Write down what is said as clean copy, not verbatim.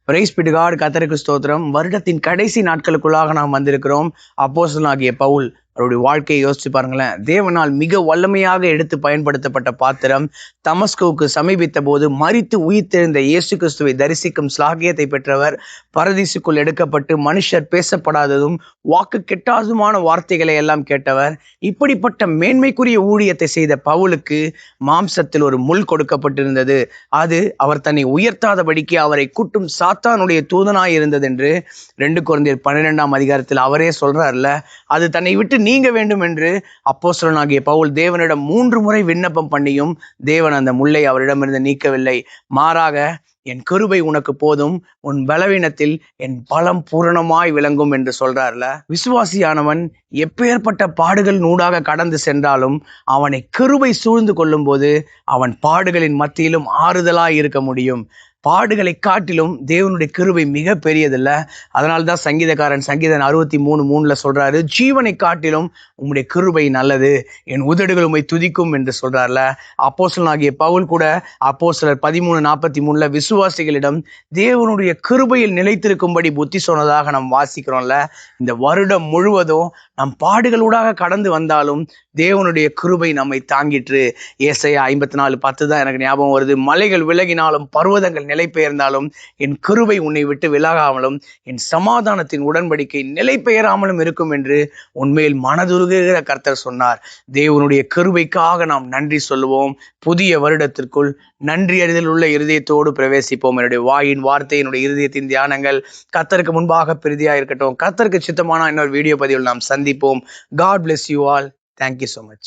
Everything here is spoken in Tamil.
Price B to God. கர்த்தருக்கு ஸ்தோத்திரம். வருடத்தின் கடைசி நாட்களுக்குள்ளாக நாம் வந்திருக்கிறோம். அப்போஸ்தலனாகிய பவுல் அவருடைய வாழ்க்கையை யோசிச்சு பாருங்களேன். தேவனால் மிக வல்லமையாக எடுத்து பயன்படுத்தப்பட்ட பாத்திரம். தமஸ்குவுக்கு சமீபித்த போது மரித்து உயிர்த்தெழுந்த இயேசு கிறிஸ்துவை தரிசிக்கும் ஸ்லாகியத்தை பெற்றவர். பரதீசுக்குள் எடுக்கப்பட்டு மனுஷர் பேசப்படாததும் வாக்கு கெட்டாததுமான வார்த்தைகளை எல்லாம் கேட்டவர். இப்படிப்பட்ட மேன்மைக்குரிய ஊழியத்தை செய்த பவுலுக்கு மாம்சத்தில் ஒரு முள் கொடுக்கப்பட்டிருந்தது. அது அவர் தன்னை உயர்த்தாதபடிக்கு அவரை குட்டும் சாத்தானுடைய தூதனாய் இருந்தது என்று 2 கொரிந்தியர் 12ஆம் அதிகாரத்தில் அவரே சொல்றார்ல. அது தன்னை விட்டு நீங்க வேண்டும் என்று அப்போஸ்தலனாகிய பவுல் தேவனிடம் 3 முறை விண்ணப்பம் பண்ணியும் தேவன் அந்த முள்ளை அவரிடமிருந்து நீக்கவில்லை. மாறாக, என் கிருபை உனக்கு போதும், உன் பலவீனத்தில் என் பலம் பூரணமாய் விளங்கும் என்று சொல்றார்ல. விசுவாசியானவன் எப்பேற்பட்ட பாடுகள் நூடாக கடந்து சென்றாலும் அவனை கிருபை சூழ்ந்து கொள்ளும் போது அவன் பாடுகளின் மத்தியிலும் ஆறுதலாய் இருக்க முடியும். பாடுகளை காட்டிலும் தேவனுடைய கிருபை மிக பெரியதில்ல. அதனால்தான் சங்கீதக்காரன் சங்கீதம் 63:3 சொல்றாரு, ஜீவனை காட்டிலும் உம்முடைய கிருபை நல்லது, என் உதடுகள் உம்மை துதிக்கும் என்று சொல்றார்ல. அப்போஸ்தலனாகிய பவுல் கூட அப்போஸ்தலர் 13:43 விசுவாசிகளிடம் தேவனுடைய கிருபையில் நிலைத்திருக்கும்படி புத்தி சொன்னதாக நாம் வாசிக்கிறோம்ல. இந்த வருடம் முழுவதும் நம் பாடுகளூடாக கடந்து வந்தாலும் தேவனுடைய கிருபை நம்மை தாங்கிற்று. ஏசாயா 54:10 தான் எனக்கு ஞாபகம் வருது. மலைகள் விலகினாலும் பர்வதங்கள் நிலை பெயர்ந்தாலும் என் கிருபை உன்னை விட்டு விலகாமலும் என் சமாதானத்தின் உடன்படிக்கை நிலை பெயராமலும் இருக்கும் என்று உண்மையில் மனதுருகுகிற கர்த்தர் சொன்னார். தேவனுடைய கிருபைக்காக நாம் நன்றி சொல்லுவோம். புதிய வருடத்திற்குள் நன்றி அறிதல் உள்ள இருதயத்தோடு பிரவேசிப்போம். என்னுடைய வாயின் வார்த்தை, என்னுடைய இருதயத்தின் தியானங்கள் கர்த்தருக்கு முன்பாக பிரதியா இருக்கட்டும். கர்த்தருக்கு சித்தமான இன்னொரு வீடியோ பதிவில் நாம் சந்திப்போம். God bless you all. Thank you so much.